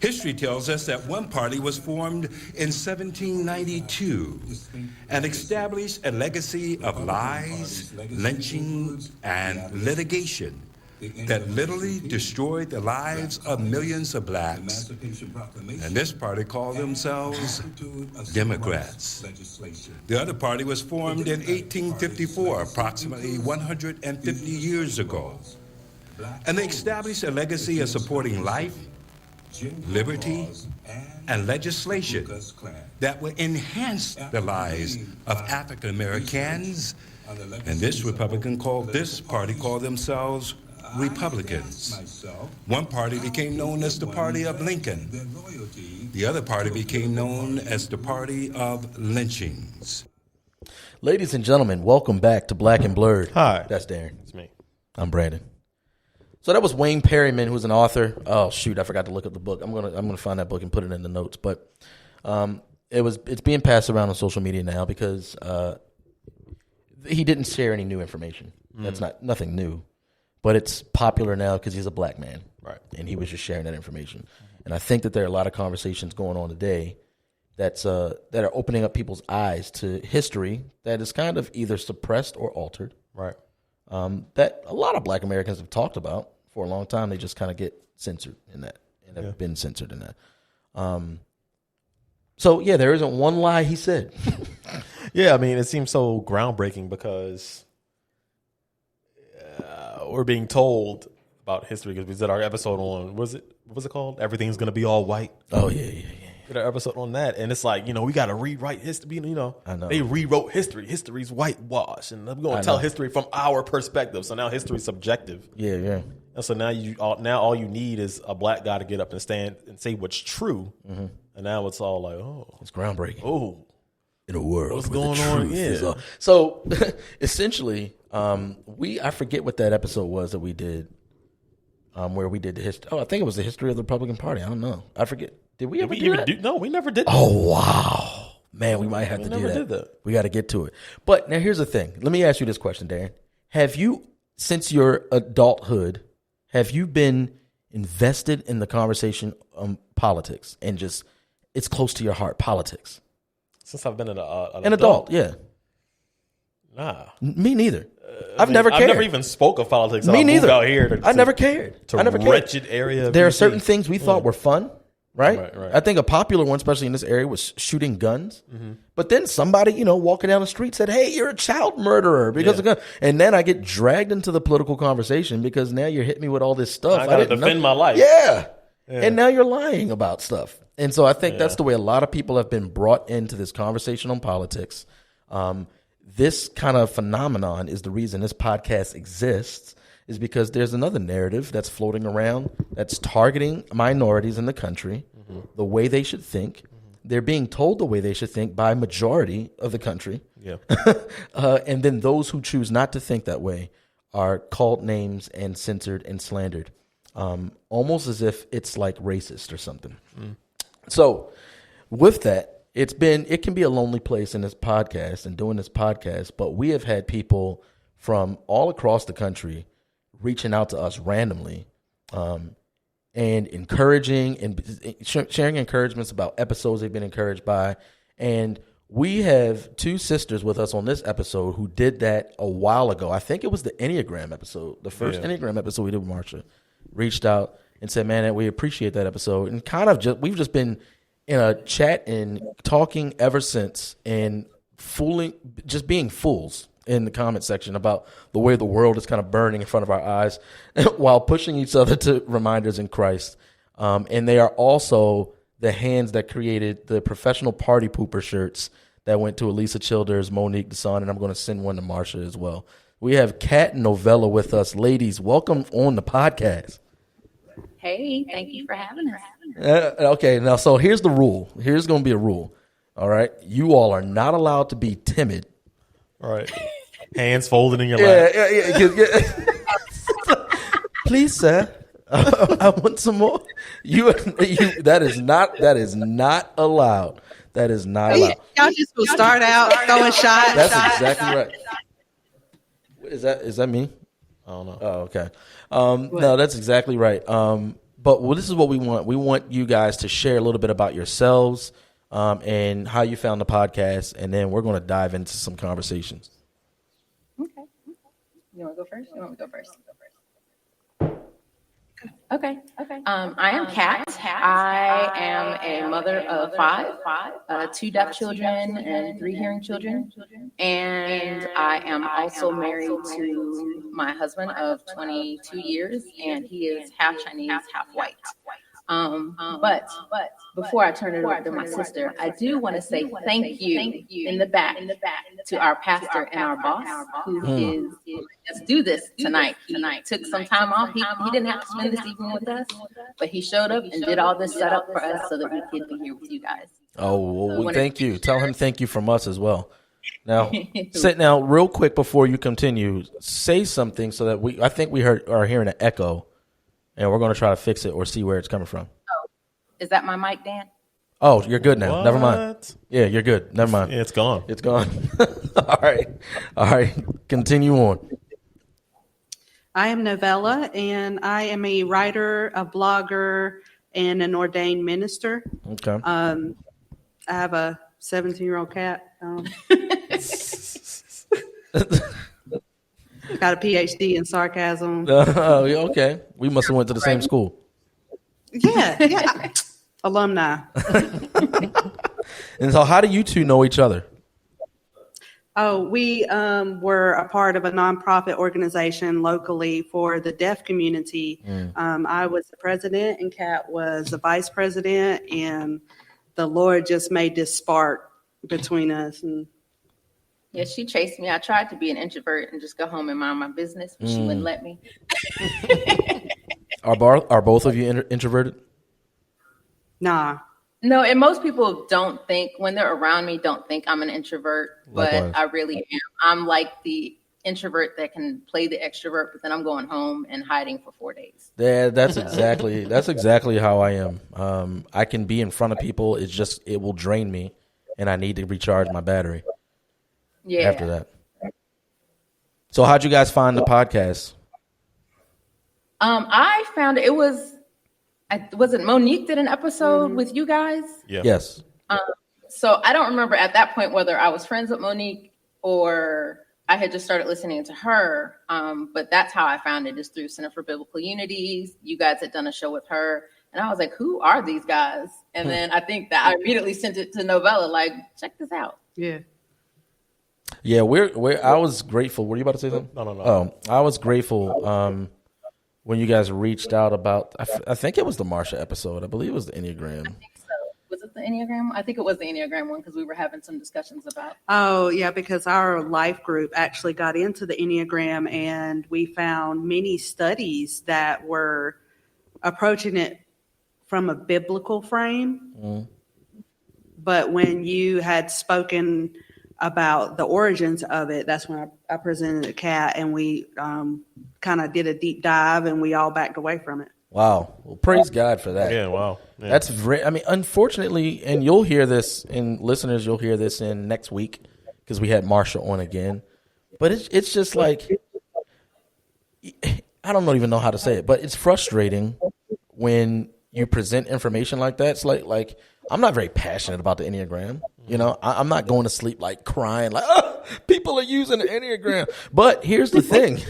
History tells us that one party was formed in 1792 and established a legacy of lies, lynching, and litigation that literally destroyed the lives of millions of blacks. And this party called themselves Democrats. The other party was formed in 1854, approximately 150 years ago. And they established a legacy of supporting life, liberty, and legislation that will enhance the lives of African Americans. And this party called themselves Republicans. One party became known as the Party of Lincoln. The other party became known as the Party of Lynchings. Ladies and gentlemen, welcome back to Black and Blurred. Hi. That's Darren. It's me. I'm Brandon. So that was Wayne Perryman, who's an author. Oh shoot, I forgot to look up the book. I'm gonna find that book and put it in the notes. But it's being passed around on social media now because he didn't share any new information. That's nothing new, but it's popular now because he's a black man, right? And he was just sharing that information. And I think that there are a lot of conversations going on today that are opening up people's eyes to history that is kind of either suppressed or altered, right? That a lot of black Americans have talked about for a long time. They just kind of get censored in that and have been censored in that. So, yeah, there isn't one lie he said. Yeah, I mean, it seems so groundbreaking because we're being told about history because we did our episode on, what was it called? Everything's going to be all white. Oh, yeah. We did our episode on that. And it's like, we got to rewrite history. I know. They rewrote history. History's whitewashed. And we're going to tell history from our perspective. So now history's subjective. Yeah. And so now all you need is a black guy to get up and stand and say what's true. Mm-hmm. And now it's all like, it's groundbreaking. Oh, in a world, what's going on? Yeah. So essentially, I forget what that episode was that we did, where we did the history. Oh, I think it was the history of the Republican Party. I don't know. I forget. Did we ever do that? No, we never did that. Oh wow, man, we might have to do that. Did that. We got to get to it. But now here's the thing. Let me ask you this question, Darren. Have you, since your adulthood, have you been invested in the conversation on politics and just it's close to your heart, politics? Since I've been an adult, yeah. Nah. Me neither. I've never cared. I've never even spoke of politics. Me neither. Out here I never cared. I never cared. Wretched area. There are certain things we thought were fun, right? Right. I think a popular one, especially in this area, was shooting guns. Mm-hmm. But then somebody, walking down the street said, "Hey, you're a child murderer because of guns." And then I get dragged into the political conversation because now you're hitting me with all this stuff. I got to defend my life. Yeah. And now you're lying about stuff. And so I think that's the way a lot of people have been brought into this conversation on politics. This kind of phenomenon is the reason this podcast exists, is because there's another narrative that's floating around that's targeting minorities in the country, the way they should think. They're being told the way they should think by majority of the country. Yeah. And then those who choose not to think that way are called names and censored and slandered, almost as if it's like racist or something. So with that, it can be a lonely place in this podcast and doing this podcast, but we have had people from all across the country reaching out to us randomly and encouraging and sharing encouragements about episodes they've been encouraged by. And we have two sisters with us on this episode who did that a while ago. I think it was the Enneagram episode, the first Enneagram episode we did with Marsha, reached out and said, "Man, we appreciate that episode." And kind of we've just been in a chat and talking ever since and just being fools in the comment section about the way the world is kind of burning in front of our eyes while pushing each other to reminders in Christ. And they are also the hands that created the professional party pooper shirts that went to Elisa Childers, Monique Desan, and I'm going to send one to Marsha as well. We have Kat and Novella with us. Ladies, welcome on the podcast. Hey, thank you for having us. Okay, now, so here's the rule. Here's going to be a rule. All right? You all are not allowed to be timid. All right. Hands folded in your lap. Yeah. Please, sir. I want some more. That is not allowed. That is not allowed. Y'all just will start out throwing shots. That's exactly right. Is that me? I don't know. Oh, okay. No, that's exactly right. But this is what we want. We want you guys to share a little bit about yourselves and how you found the podcast, and then we're going to dive into some conversations. Okay. You want to go first? You want me to go first? Okay. I am Kat. I am a mother of five, two deaf children and three hearing children. And I am also married to my husband of 22 years, and he is half Chinese, half white. But before I turn it over to my sister, I do want to say thank you in the back to our pastor and our boss who is let's do this tonight. He took some time off. He didn't have to spend this evening with us, but he showed up and did all this setup for us so that we could be here with you guys. Oh, well, thank you. Tell him thank you from us as well. Now, now, real quick before you continue, say something so that I think we are hearing an echo, and we're going to try to fix it or see where it's coming from. Oh, is that my mic, Dan? Oh, you're good now. What? Never mind. Yeah, you're good. Never mind. Yeah, it's gone. It's gone. All right. Continue on. I am Novella, and I am a writer, a blogger, and an ordained minister. Okay. I have a 17-year-old cat. Got a PhD in sarcasm. Okay. We must have went to the same school. Yeah. Alumni. And so how do you two know each other? Oh, we were a part of a nonprofit organization locally for the deaf community. I was the president, and Kat was the vice president, and the Lord just made this spark between us. And Yeah, she chased me. I tried to be an introvert and just go home and mind my business, but she wouldn't let me. Are both of you introverted? nah. No, and most people don't think, when they're around me, don't think I'm an introvert, but Likewise. I really am. I'm like the introvert that can play the extrovert, but then I'm going home and hiding for 4 days. Yeah, that's exactly how I am. I can be in front of people. It will drain me, and I need to recharge my battery. Yeah. After that. So how'd you guys find the podcast? I found it was it Monique did an episode with you guys? Yeah. Yes. So I don't remember at that point whether I was friends with Monique or I had just started listening to her. But that's how I found it, is through Center for Biblical Unities. You guys had done a show with her. And I was like, who are these guys? And then I think that I immediately sent it to Novella, like, check this out. Yeah. Yeah, I was grateful. Were you about to say something? No. Oh, I was grateful when you guys reached out about, I think it was the Marsha episode. I believe it was the Enneagram. I think so. Was it the Enneagram? I think it was the Enneagram one because we were having some discussions about. Oh, yeah, because our life group actually got into the Enneagram, and we found many studies that were approaching it from a biblical frame. But when you had spoken about the origins of it, that's when I presented a Kat, and we kind of did a deep dive, and we all backed away from it. Wow. Well, praise God for that. Yeah, wow. Yeah. That's unfortunately, and you'll hear this, and listeners, you'll hear this in next week because we had Marsha on again. But it's just like, I don't even know how to say it, but it's frustrating when you present information like that. It's like I'm not very passionate about the Enneagram. You know, I'm not going to sleep like crying, like, oh, people are using the Enneagram. But here's the thing.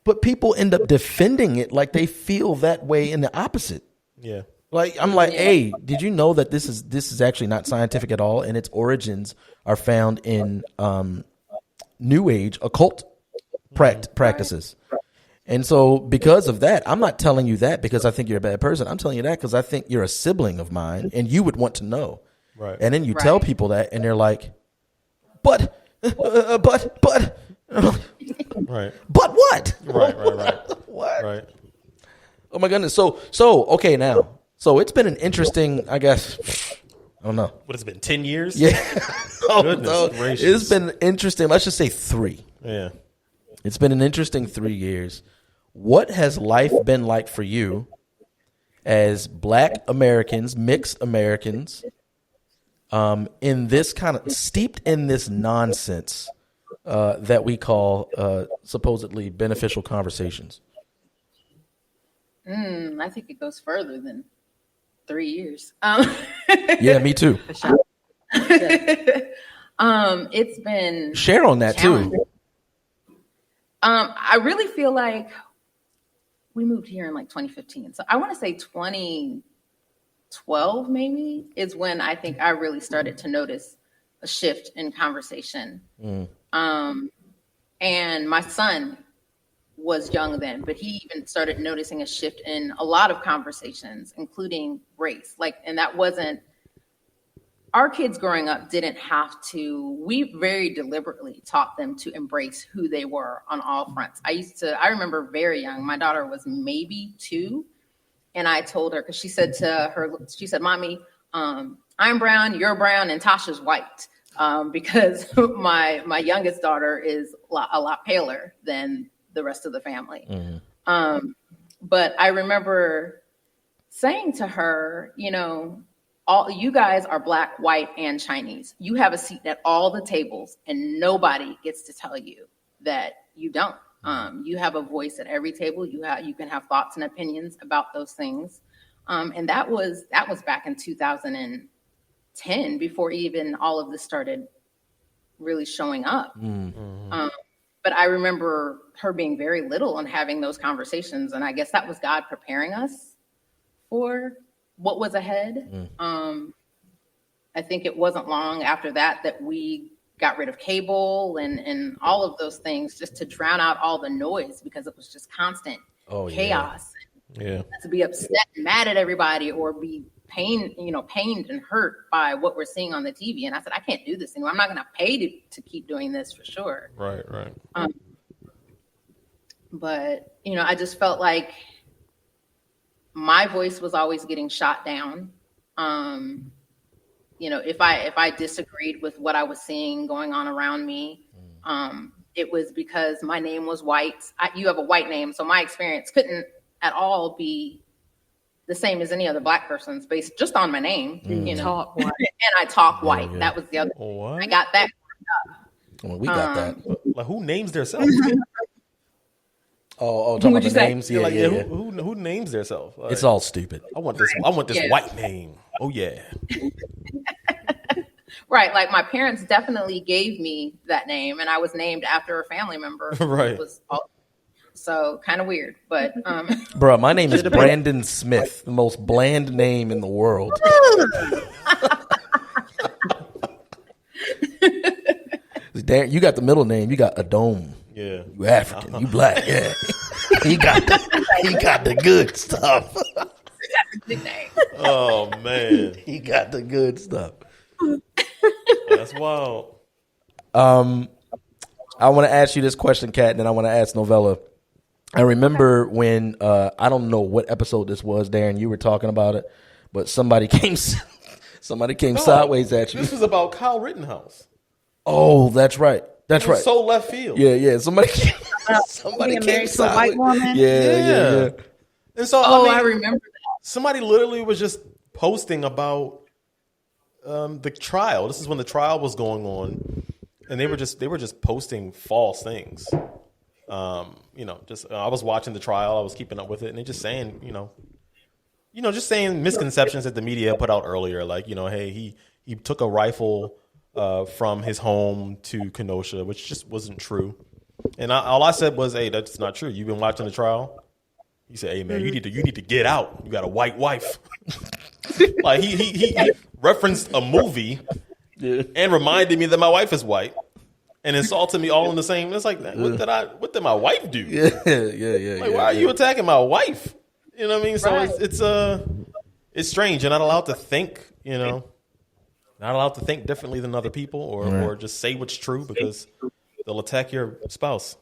But people end up defending it like they feel that way in the opposite. Yeah. Like, I'm like, hey, did you know that this is actually not scientific at all, and its origins are found in New Age occult practices. And so because of that, I'm not telling you that because I think you're a bad person. I'm telling you that because I think you're a sibling of mine, and you would want to know. Right. And then you tell people that, and they're like, but. Right. But what? Right. What? Right. Oh my goodness. So okay now. So it's been an interesting, I guess. I don't know. What has it been, 10 years? Yeah. Goodness gracious. It's been interesting. Let's just say 3. Yeah. It's been an interesting 3 years. What has life been like for you as Black Americans, mixed Americans, in this kind of steeped in this nonsense that we call supposedly beneficial conversations? I think it goes further than 3 years. Yeah, me too. It's been Share on that challenging. too. I really feel like we moved here in like 2015. So I want to say 2012 maybe is when I think I really started to notice a shift in conversation. And my son was young then, but he even started noticing a shift in a lot of conversations, including race. And that wasn't, our kids growing up didn't have to, we very deliberately taught them to embrace who they were on all fronts. I remember very young, my daughter was maybe 2, and I told her, because she said, Mommy, I'm brown, you're brown, and Tasha's white. Because my youngest daughter is a lot paler than the rest of the family. But I remember saying to her, all you guys are Black, white, and Chinese. You have a seat at all the tables, and nobody gets to tell you that you don't. You have a voice at every table. You can have thoughts and opinions about those things. And that was back in 2010, before even all of this started really showing up. But I remember her being very little and having those conversations. And I guess that was God preparing us for what was ahead. I think it wasn't long after that we got rid of cable and all of those things, just to drown out all the noise, because it was just constant chaos. Yeah. To be upset and mad at everybody, or be pained and hurt by what we're seeing on the TV. And I said, I can't do this anymore. I'm not going to pay to keep doing this, for sure. Right. But, I just felt like my voice was always getting shot down. If I disagreed with what I was seeing going on around me, it was because my name was white. You have a white name, so my experience couldn't at all be the same as any other Black person's, based just on my name. Talk white. And I talk white. Yeah. That was the other. What? I got that. Well, we got that. Like, who names themselves? Oh, talking about What'd you the say? names? Yeah. Who names themselves? Like, It's all stupid. I want this Yeah. white name. Oh yeah. Right. Like, my parents definitely gave me that name, and I was named after a family member. Right. It was so kind of weird, but Bro, my name is Brandon Smith, the most bland name in the world. Darren, you got the middle name. You got Adome. Yeah. You African. You Black. Yeah. He got the good stuff. nickname. Oh man. He got the good stuff. That's wild. I want to ask you this question, Kat, and then I want to ask Novella. I remember when I don't know what episode this was, Darren. You were talking about it, but somebody came sideways at you. This was about Kyle Rittenhouse. Oh, that's right. That's It was right. so left field. Yeah. Somebody Being came married to a white sideways. woman? Yeah. And so I remember that. somebody literally was just posting about the trial. This is when the trial was going on, and they were just posting false things. I was watching the trial. I was keeping up with it, and they just saying, just saying misconceptions that the media put out earlier, like, hey, he took a rifle from his home to Kenosha, which just wasn't true. And all I said was, hey, that's not true. You've been watching the trial. He said, hey man, you need to get out. You got a white wife. Like he referenced a movie and reminded me that my wife is white and insulted me all in the same. It's like, what did my wife do? Yeah. Like, why are you attacking my wife? You know what I mean? So Right. it's strange. You're not allowed to think, not allowed to think differently than other people or just say what's true because they'll attack your spouse.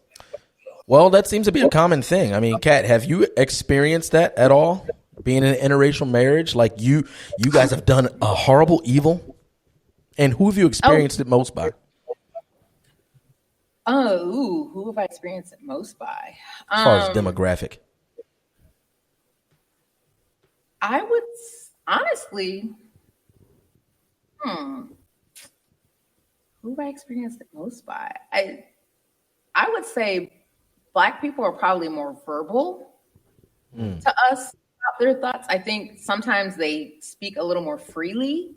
Well, that seems to be a common thing. I mean, Kat, have you experienced that at all? Being in an interracial marriage, like you guys have done a horrible evil, and who have you experienced it most by? Who have I experienced it most by? As far as demographic, I would honestly, who have I experienced it most by? I would say Black people are probably more verbal to us about their thoughts. I think sometimes they speak a little more freely.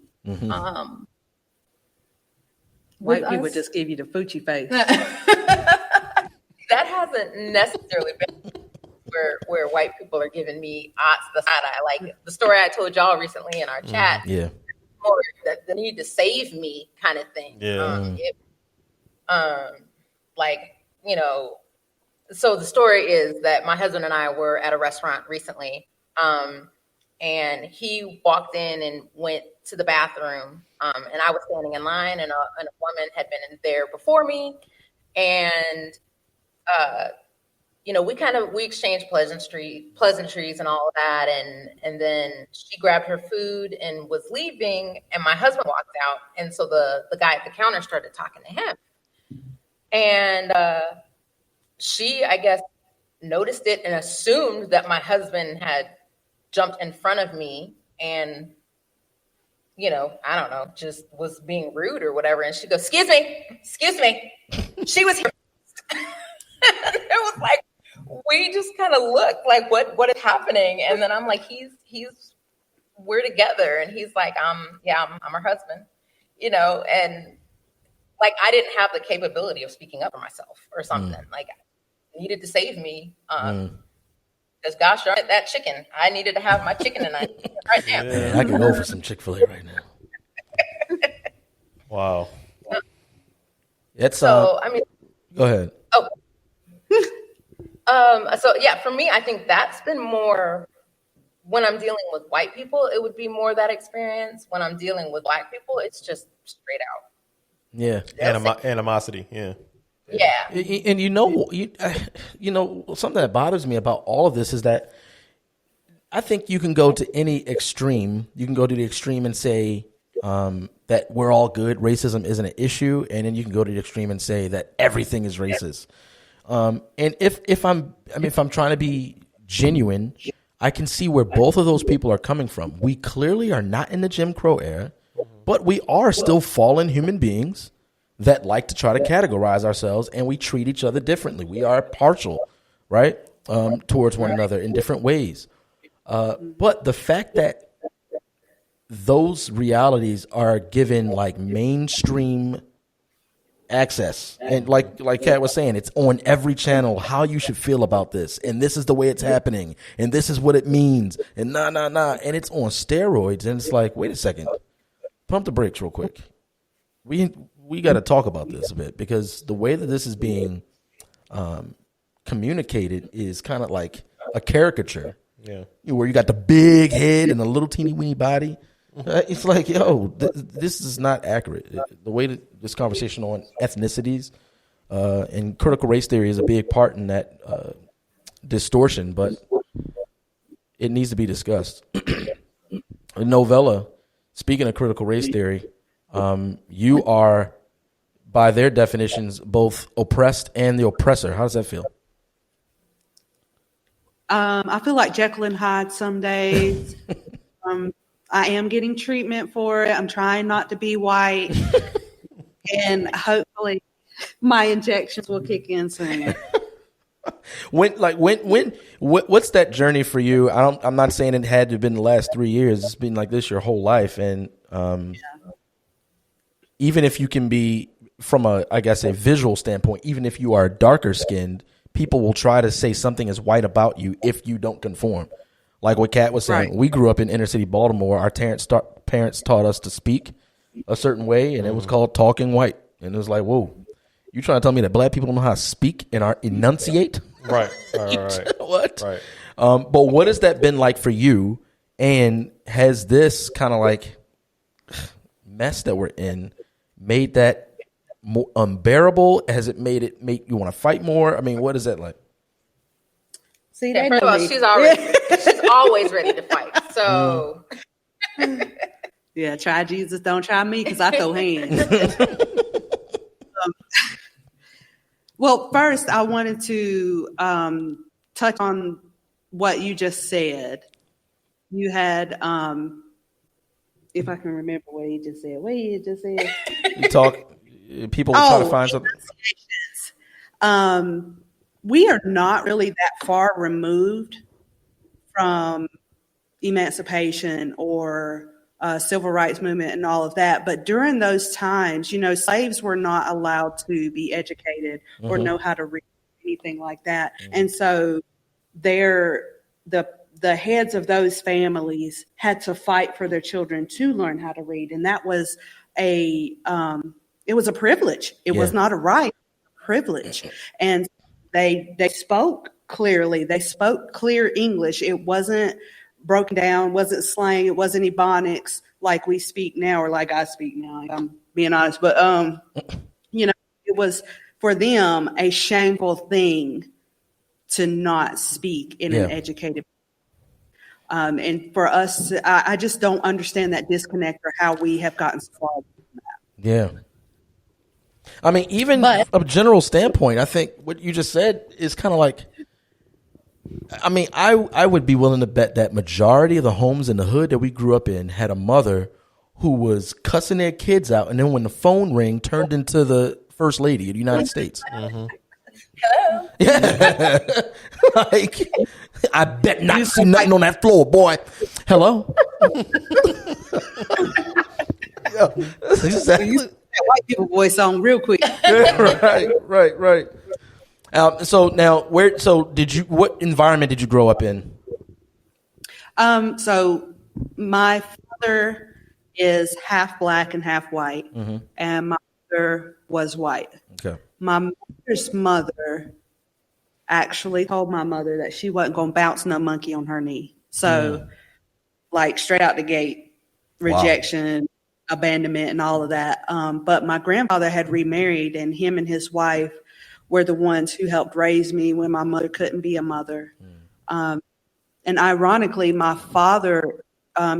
White with people us. just give you the Fucci face. That hasn't necessarily been where white people are giving me the side eye. Like the story I told y'all recently in our chat. Yeah. More the need to save me kind of thing. Yeah. Like, you know, so the story is that my husband and I were at a restaurant recently, and he walked in and went to the bathroom, and I was standing in line, and a woman had been in there before me, and you know, we exchanged pleasantries and all of that, and then she grabbed her food and was leaving, and my husband walked out, and so the guy at the counter started talking to him, and she, I guess, noticed it and assumed that my husband had jumped in front of me and, you know, I don't know, just was being rude or whatever. And she goes, excuse me. She was here. It was like, we just kind of looked like, what is happening? And then I'm like, we're together. And he's like, I'm her husband, you know, and like, I didn't have the capability of speaking up for myself or something. Like, I needed to save me. Because gosh darn it, that chicken. I needed to have my chicken and I right now. Man, I can go for some Chick-fil-A right now. Wow. It's So, I mean. Go ahead. So yeah, for me, I think that's been more when I'm dealing with white people, it would be more that experience. When I'm dealing with black people, it's just straight out. Yeah. Animosity. Yeah. Yeah. And you know something that bothers me about all of this is that I think you can go to any extreme. You can go to the extreme and say that we're all good, racism isn't an issue, and then you can go to the extreme and say that everything is racist. And if I'm trying to be genuine, I can see where both of those people are coming from. We clearly are not in the Jim Crow era, but we are still fallen human beings that like to try to categorize ourselves, and we treat each other differently. We are partial, right, towards one another in different ways. But the fact that those realities are given like mainstream access, and like Kat was saying, it's on every channel how you should feel about this, and this is the way it's happening, and this is what it means, and and it's on steroids, and it's like, wait a second, pump the brakes real quick. We got to talk about this a bit, because the way that this is being communicated is kind of like a caricature. Yeah, where you got the big head and the little teeny weeny body. It's like, yo, this is not accurate. The way that this conversation on ethnicities and critical race theory is a big part in that distortion, but it needs to be discussed. Novella, speaking of critical race theory, you are, by their definitions, both oppressed and the oppressor. How does that feel? I feel like Jekyll and Hyde some days. I am getting treatment for it. I'm trying not to be white, and hopefully my injections will kick in soon. What's that journey for you? I'm not saying it had to have been the last 3 years. It's been like this your whole life, and even if you can be from a visual standpoint, even if you are darker skinned, people will try to say something is white about you if you don't conform. Like what Kat was saying, we grew up in inner city Baltimore. Our parents taught us to speak a certain way, and it was called talking white. And it was like, whoa, you trying to tell me that black people don't know how to speak and enunciate? Right. What? Right. But what has that been like for you? And has this kind of like mess that we're in made that more unbearable? Has it make you want to fight more? I mean, what is that like? See, yeah, first of all, she's always ready to fight. So yeah, try Jesus, don't try me, because I throw hands. Well, first I wanted to touch on what you just said. You had, if I can remember what you just said. You talk. People will try to find something. We are not really that far removed from emancipation or civil rights movement and all of that. But during those times, slaves were not allowed to be educated or know how to read, anything like that. And so the heads of those families had to fight for their children to learn how to read. And that was it was a privilege. It was not a right, privilege. And they spoke clearly. They spoke clear English. It wasn't broken down, wasn't slang, it wasn't Ebonics like we speak now, or like I speak now. I'm being honest. But it was for them a shameful thing to not speak in an educated. And for us, I just don't understand that disconnect or how we have gotten so far from that. Yeah. I mean, even a general standpoint, I think what you just said is kind of like, I mean, I would be willing to bet that majority of the homes in the hood that we grew up in had a mother who was cussing their kids out, and then when the phone rang, turned into the first lady of the United States. Hello. Yeah. Like, I bet not see nothing on that floor, boy. Hello. Yeah, exactly. That white people voice on real quick. Right. So now, what environment did you grow up in? So my father is half black and half white, and my mother was white. Okay. My mother's mother actually told my mother that she wasn't going to bounce no monkey on her knee. So, like, straight out the gate, rejection, abandonment, and all of that. But my grandfather had remarried, and him and his wife were the ones who helped raise me when my mother couldn't be a mother. And ironically, my father,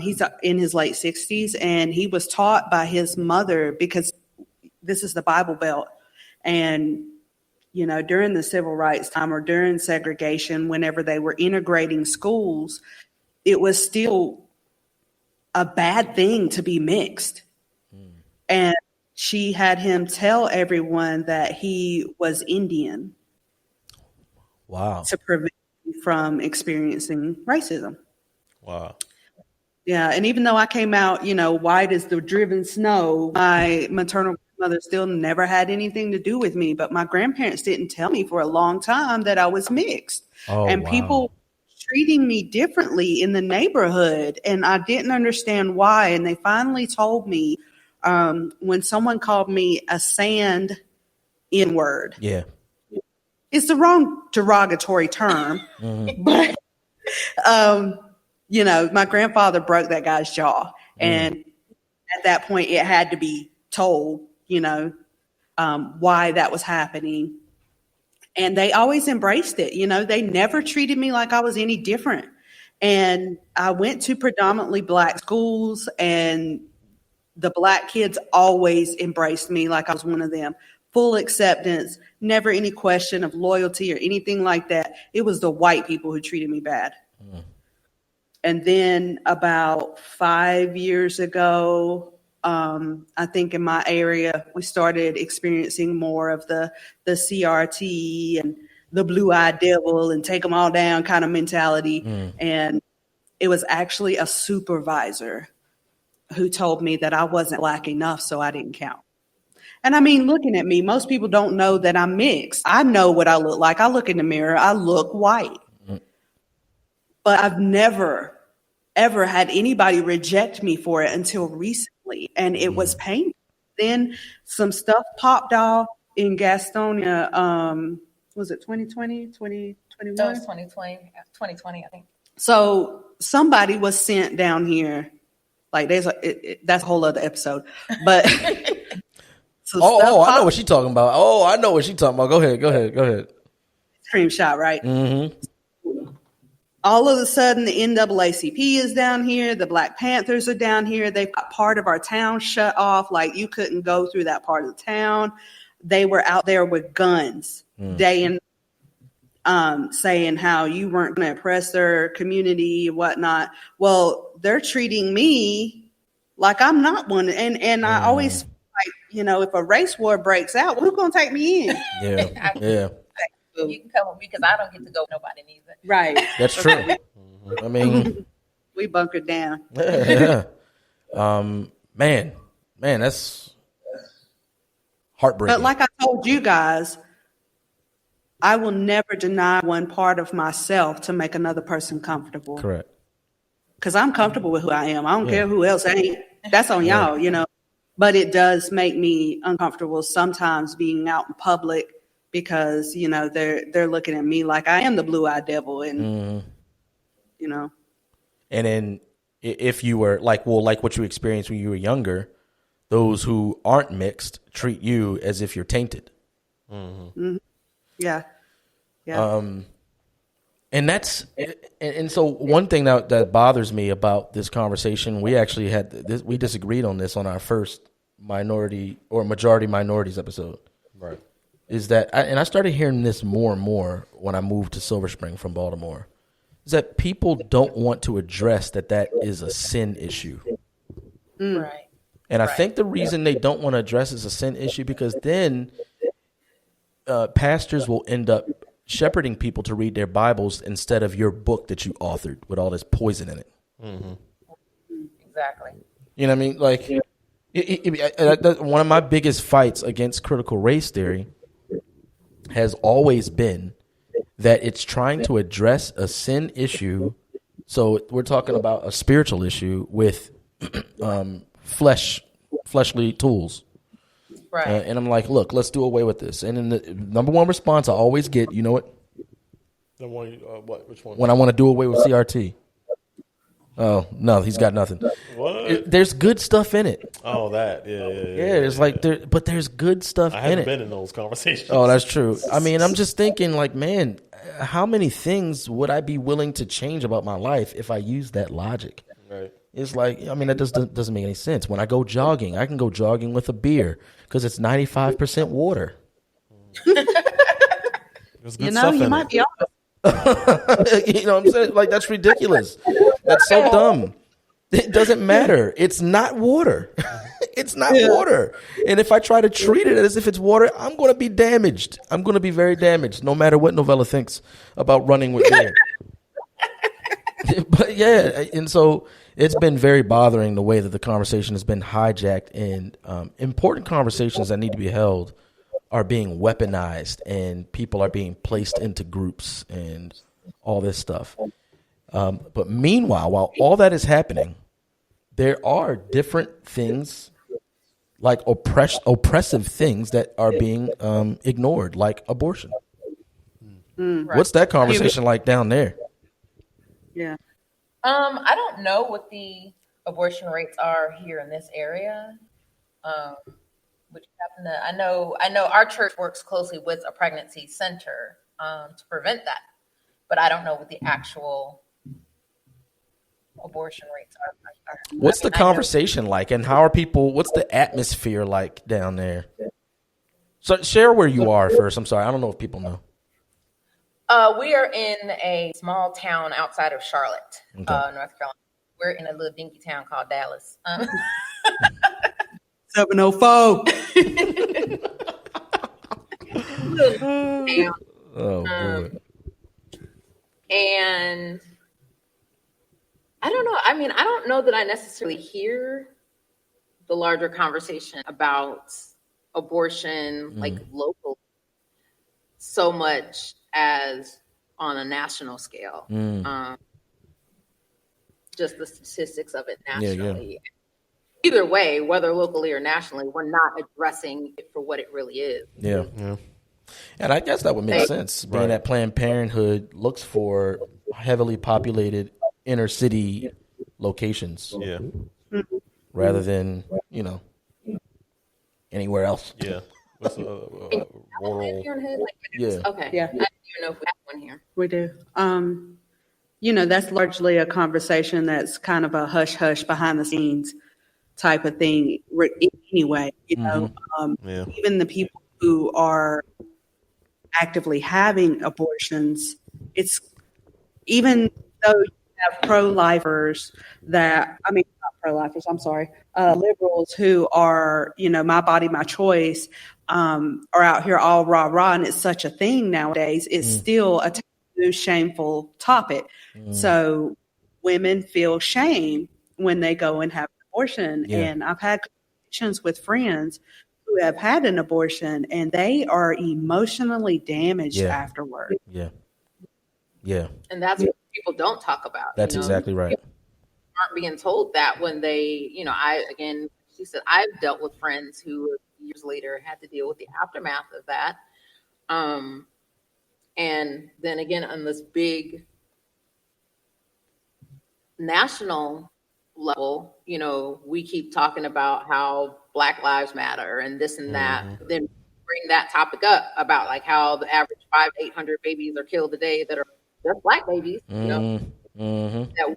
he's in his late 60s, and he was taught by his mother, because this is the Bible Belt. And, during the civil rights time or during segregation, whenever they were integrating schools, it was still a bad thing to be mixed. And she had him tell everyone that he was Indian. Wow. To prevent him from experiencing racism. Wow. Yeah, and even though I came out, white as the driven snow, my maternal grandmother still never had anything to do with me. But my grandparents didn't tell me for a long time that I was mixed. And people treating me differently in the neighborhood, and I didn't understand why. And they finally told me when someone called me a sand N-word. Yeah. It's the wrong derogatory term, but my grandfather broke that guy's jaw, and at that point, it had to be told, why that was happening. And they always embraced it. They never treated me like I was any different. And I went to predominantly black schools, and the black kids always embraced me like I was one of them. Full acceptance, never any question of loyalty or anything like that. It was the white people who treated me bad. And then about 5 years ago, I think in my area, we started experiencing more of the CRT and the blue-eyed devil and take them all down kind of mentality. And it was actually a supervisor who told me that I wasn't black enough, so I didn't count. And I mean, looking at me, most people don't know that I'm mixed. I know what I look like. I look in the mirror, I look white. But I've never, ever had anybody reject me for it until recently. And it was painful. Then some stuff popped off in Gastonia. Was it 2020, 2021? That was 2020, I think. So somebody was sent down here. Like that's a whole other episode. But I know what she's talking about. I know what she's talking about. Go ahead. Cream shot, right? All of a sudden, the NAACP is down here. The Black Panthers are down here. They've got part of our town shut off. Like, you couldn't go through that part of the town. They were out there with guns day and saying how you weren't going to oppress their community and whatnot. Well, they're treating me like I'm not one. And I always, if a race war breaks out, well, who's going to take me in? Yeah. You can come with me because I don't get to go with nobody neither. Right. That's true. I mean, We bunkered down. yeah. Man, that's heartbreaking. But like I told you guys, I will never deny one part of myself to make another person comfortable. Correct. Because I'm comfortable with who I am. I don't Yeah. care who else ain't. That's on y'all, you know. But it does make me uncomfortable sometimes being out in public because, you know, they're looking at me like I am the blue-eyed devil, and you know. And then if you were like what you experienced when you were younger, those who aren't mixed treat you as if you're tainted. Yeah. And that's and so one thing that bothers me about this conversation, we actually had this, we disagreed on this on our first majority minorities episode. Right. Is that I started hearing this more and more when I moved to Silver Spring from Baltimore. Is that people don't want to address that is a sin issue. Right. And I think the reason they don't want to address it's a sin issue because then pastors will end up shepherding people to read their Bibles instead of your book that you authored with all this poison in it. Exactly. You know what I mean? Like, one of my biggest fights against critical race theory has always been that it's trying to address a sin issue. So we're talking about a spiritual issue with fleshly tools. Right. And I'm like, look, let's do away with this. And then the number one response I always get, you know what? The one, what? Which one? When I want to do away with CRT. Oh, no, he's got nothing. What? There's good stuff in it. Oh, that. Yeah. It's like, but there's good stuff I in haven't it. been in those conversations. Oh, that's true. I mean, I'm just thinking like, man, how many things would I be willing to change about my life if I used that logic? Right. It's like, I mean, that doesn't make any sense. When I go jogging, I can go jogging with a beer because it's 95% water. There's good You know, stuff you in might it. be honest. You know what I'm saying? Like, that's ridiculous. That's so dumb. It doesn't matter. It's not water. It's not water. And if I try to treat it as if it's water, I'm going to be damaged. I'm going to be very damaged, no matter what Novella thinks about running with beer. But yeah, and so it's been very bothering the way that the conversation has been hijacked, and important conversations that need to be held are being weaponized, and people are being placed into groups and all this stuff. But meanwhile, while all that is happening, there are different things, like oppressive things that are being ignored, like abortion. What's that conversation like down there? Yeah. I don't know what the abortion rates are here in this area. Which happen to, I know our church works closely with a pregnancy center to prevent that, but I don't know what the actual abortion rates are. What's the conversation like, and how are people? What's the atmosphere like down there? So share where you are first. I'm sorry, I don't know if people know. We are in a small town outside of Charlotte, North Carolina. We're in a little dinky town called Dallas. 704. Oh boy. And I don't know. I mean, I don't know that I necessarily hear the larger conversation about abortion, like local, so much as on a national scale. Just the statistics of it nationally. Yeah. Either way, whether locally or nationally, we're not addressing it for what it really is. Yeah. And I guess that would make sense, being that Planned Parenthood looks for heavily populated inner city locations. Yeah. Rather than, anywhere else. Yeah. What's rural? Yeah. Okay. Yeah. I don't even know if we have one here. We do. That's largely a conversation that's kind of a hush hush behind the scenes type of thing. Anyway, even the people who are actively having abortions, it's even though you have pro-lifers not pro-lifers, I'm sorry, liberals who are, my body, my choice, are out here all rah-rah, and it's such a thing nowadays. It's still a taboo, shameful topic. So women feel shame when they go and have an abortion. Yeah. And I've had conversations with friends who have had an abortion and they are emotionally damaged Yeah. afterward. Yeah. Yeah. And that's what people don't talk about. That's exactly right. People aren't being told that when they, she said, I've dealt with friends who years later had to deal with the aftermath of that. And then again, on this big national level, we keep talking about how Black Lives Matter and this and that, then bring that topic up about like how the average 800 babies are killed a day that are just Black babies, that we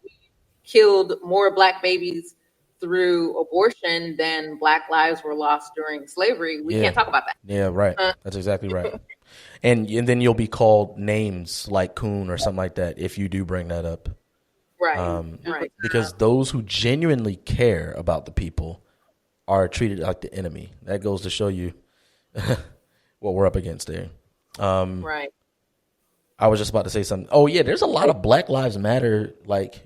killed more Black babies through abortion than Black lives were lost during slavery. We can't talk about that. Yeah, right. That's exactly right. And then you'll be called names like coon or something like that if you do bring that up. Right. Right. Because those who genuinely care about the people are treated like the enemy. That goes to show you what we're up against there. Right. I was just about to say something. Oh yeah, there's a lot of Black Lives Matter like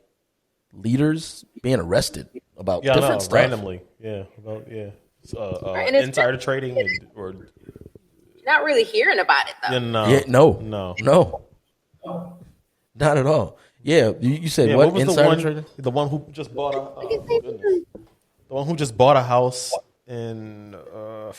leaders being arrested about different stuff randomly. Yeah, about insider trading or not really hearing about it though. No. Not at all. Yeah, you said what was insider trading? The one who just bought the one who just bought a house in I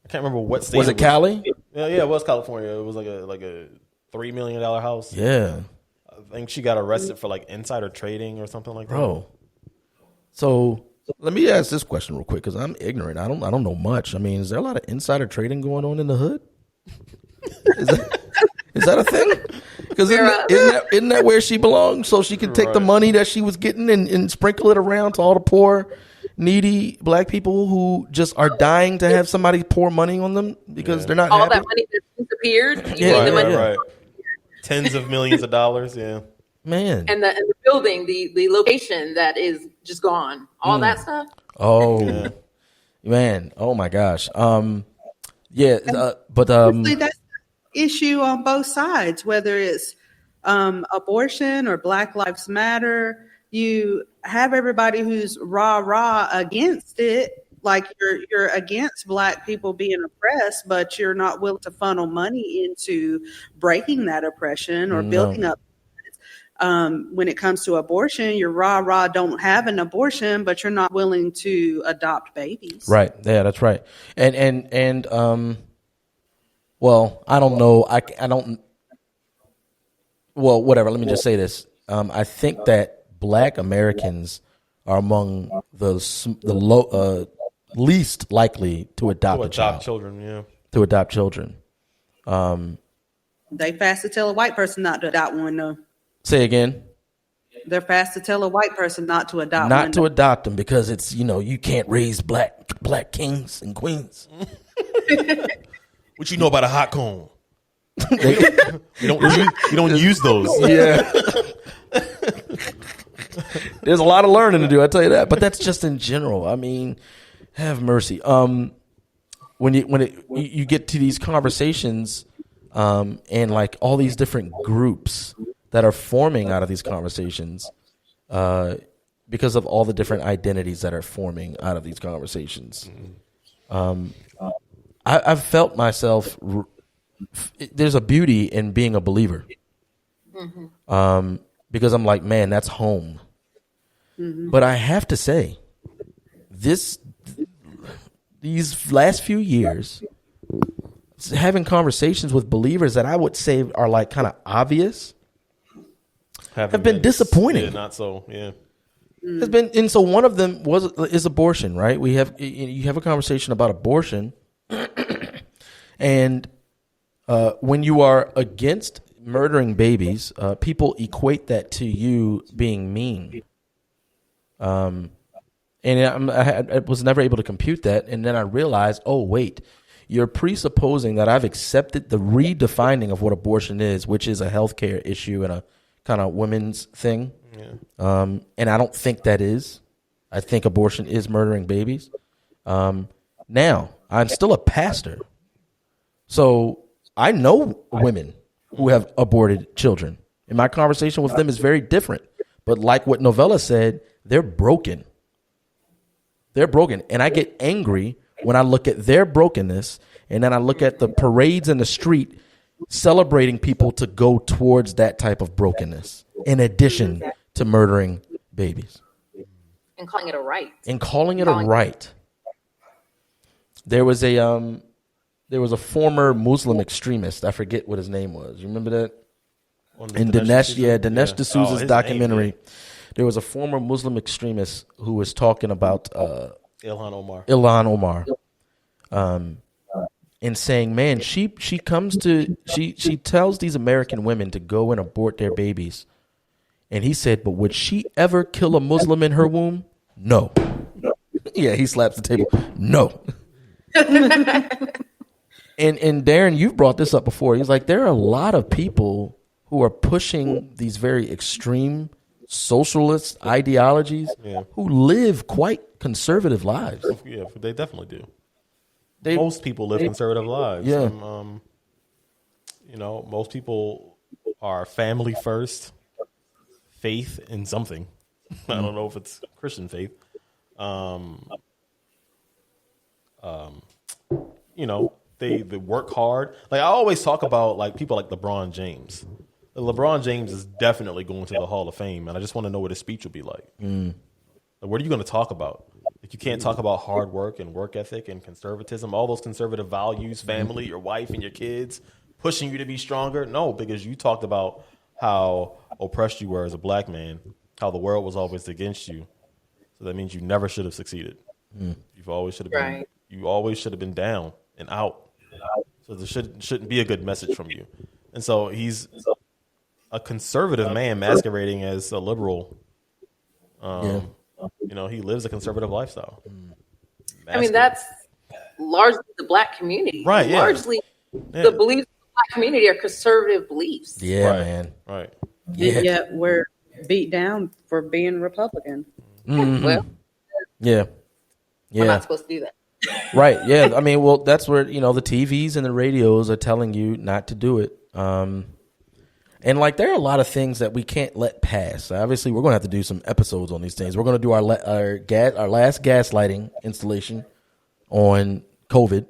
can't remember what state. Was it Cali? Yeah, it was California. It was like a $3 million house. Yeah. I think she got arrested for like insider trading or something like that. Bro. So let me ask this question real quick because I'm ignorant. I don't know much. I mean, is there a lot of insider trading going on in the hood? Is that a thing? Because isn't that where she belongs? So she could take the money that she was getting and sprinkle it around to all the poor, needy Black people who just are dying to have somebody pour money on them because they're not all happy. that money that disappeared. Right. Tens of millions of dollars. Yeah. Man. And the building, the location that is just gone. All that stuff. Oh, man. Oh my gosh. But Honestly, that's the issue on both sides, whether it's abortion or Black Lives Matter. You have everybody who's rah against it, like you're against Black people being oppressed, but you're not willing to funnel money into breaking that oppression or building up. When it comes to abortion, you're rah don't have an abortion, but you're not willing to adopt babies. Right. Yeah, that's right. And well, I don't know. I don't. Well, whatever. Let me just say this. I think that Black Americans are among the least likely to adopt a child. Children, yeah. To adopt children. They fast to tell a white person not to adopt one, though. Say again. They're fast to tell a white person not to adopt not one. To adopt them because it's you can't raise black kings and queens. What you know about a hot cone? we don't use those. Yeah. There's a lot of learning to do, I tell you that. But that's just in general. I mean, have mercy. When you get to these conversations, and like all these different groups that are forming out of these conversations, because of all the different identities that are forming out of these conversations. I've felt myself. There's a beauty in being a believer, because I'm like, man, that's home. But I have to say, these last few years, having conversations with believers that I would say are like kind of obvious, have been disappointing. Yeah, not so. Yeah. Has been, and so one of them is abortion, right? You have a conversation about abortion, and when you are against murdering babies, people equate that to you being mean. And I was never able to compute that, and then I realized, oh wait, you're presupposing that I've accepted the redefining of what abortion is, which is a healthcare issue and a kind of women's thing. Yeah. And I don't think that is. I think abortion is murdering babies. Now, I'm still a pastor. So I know women who have aborted children. And my conversation with them is very different. But like what Novella said, they're broken. They're broken. And I get angry when I look at their brokenness, and then I look at the parades in the street celebrating people to go towards that type of brokenness in addition to murdering babies. And calling it a right. There was a former Muslim extremist. I forget what his name was. You remember that? In Dinesh D'Souza's documentary, there was a former Muslim extremist who was talking about Ilhan Omar, and saying, man, she tells these American women to go and abort their babies. And he said, but would she ever kill a Muslim in her womb? No. Yeah, he slaps the table. No. And Darren, you've brought this up before. He's like, there are a lot of people who are pushing these very extreme socialist ideologies who live quite conservative lives. Yeah, they definitely do. Most people live conservative lives. Yeah. Most people are family first, faith in something. I don't know if it's Christian faith. They work hard. Like I always talk about like people like LeBron James. LeBron James is definitely going to the Hall of Fame, and I just want to know what his speech will be like. Like, what are you going to talk about? Like, you can't talk about hard work and work ethic and conservatism, all those conservative values, family, your wife and your kids, pushing you to be stronger. No, because you talked about how oppressed you were as a black man, how the world was always against you. So that means you never should have succeeded. You always should have been down and out. So there shouldn't be a good message from you. And so he's a conservative man masquerading as a liberal. He lives a conservative lifestyle. I mean, that's largely the black community. Right, yeah. Largely the beliefs of the black community are conservative beliefs. Yeah, right, man. Right. Yeah. Yet we're beat down for being Republican. Well, Yeah. we're not supposed to do that. Right. Yeah. I mean, well, that's where, the TVs and the radios are telling you not to do it. And like, there are a lot of things that we can't let pass. Obviously, we're going to have to do some episodes on these things. We're going to do our last gaslighting installation on COVID.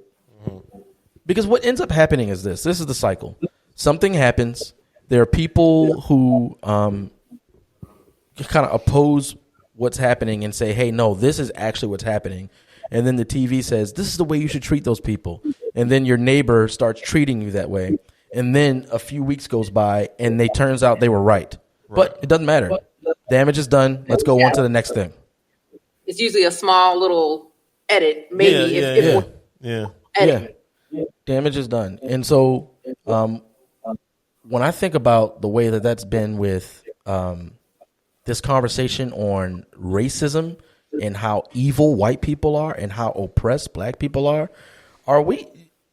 Because what ends up happening is this is the cycle. Something happens. There are people who kind of oppose what's happening and say, hey, no, this is actually what's happening. And then the TV says, this is the way you should treat those people. And then your neighbor starts treating you that way. And then a few weeks goes by and they turns out they were right. But it doesn't matter. Damage is done. Let's go on to the next thing. It's usually a small little edit, maybe. Yeah. Damage is done. And so when I think about the way that that's been with this conversation on racism and how evil white people are and how oppressed black people are we?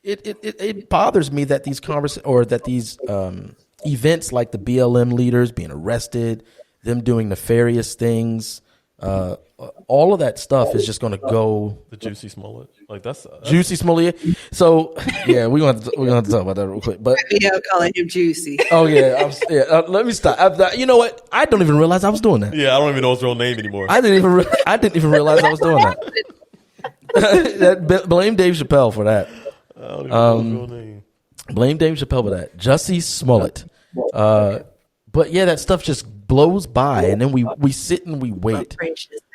It bothers me that these events like the BLM leaders being arrested, them doing nefarious things, all of that stuff is just going to go. The Juicy Smollett, like that's Juicy Smollett. So yeah, we're gonna have to talk about that real quick. But Calling him Juicy. Oh yeah, let me stop. You know what? I don't even realize I was doing that. Yeah, I don't even know his real name anymore. I didn't even realize I was doing that. Blame Dave Chappelle for that. I don't even know his real name. Blame Dave Chappelle for that. Jussie Smollett. But yeah, that stuff just blows by, and then we sit and we wait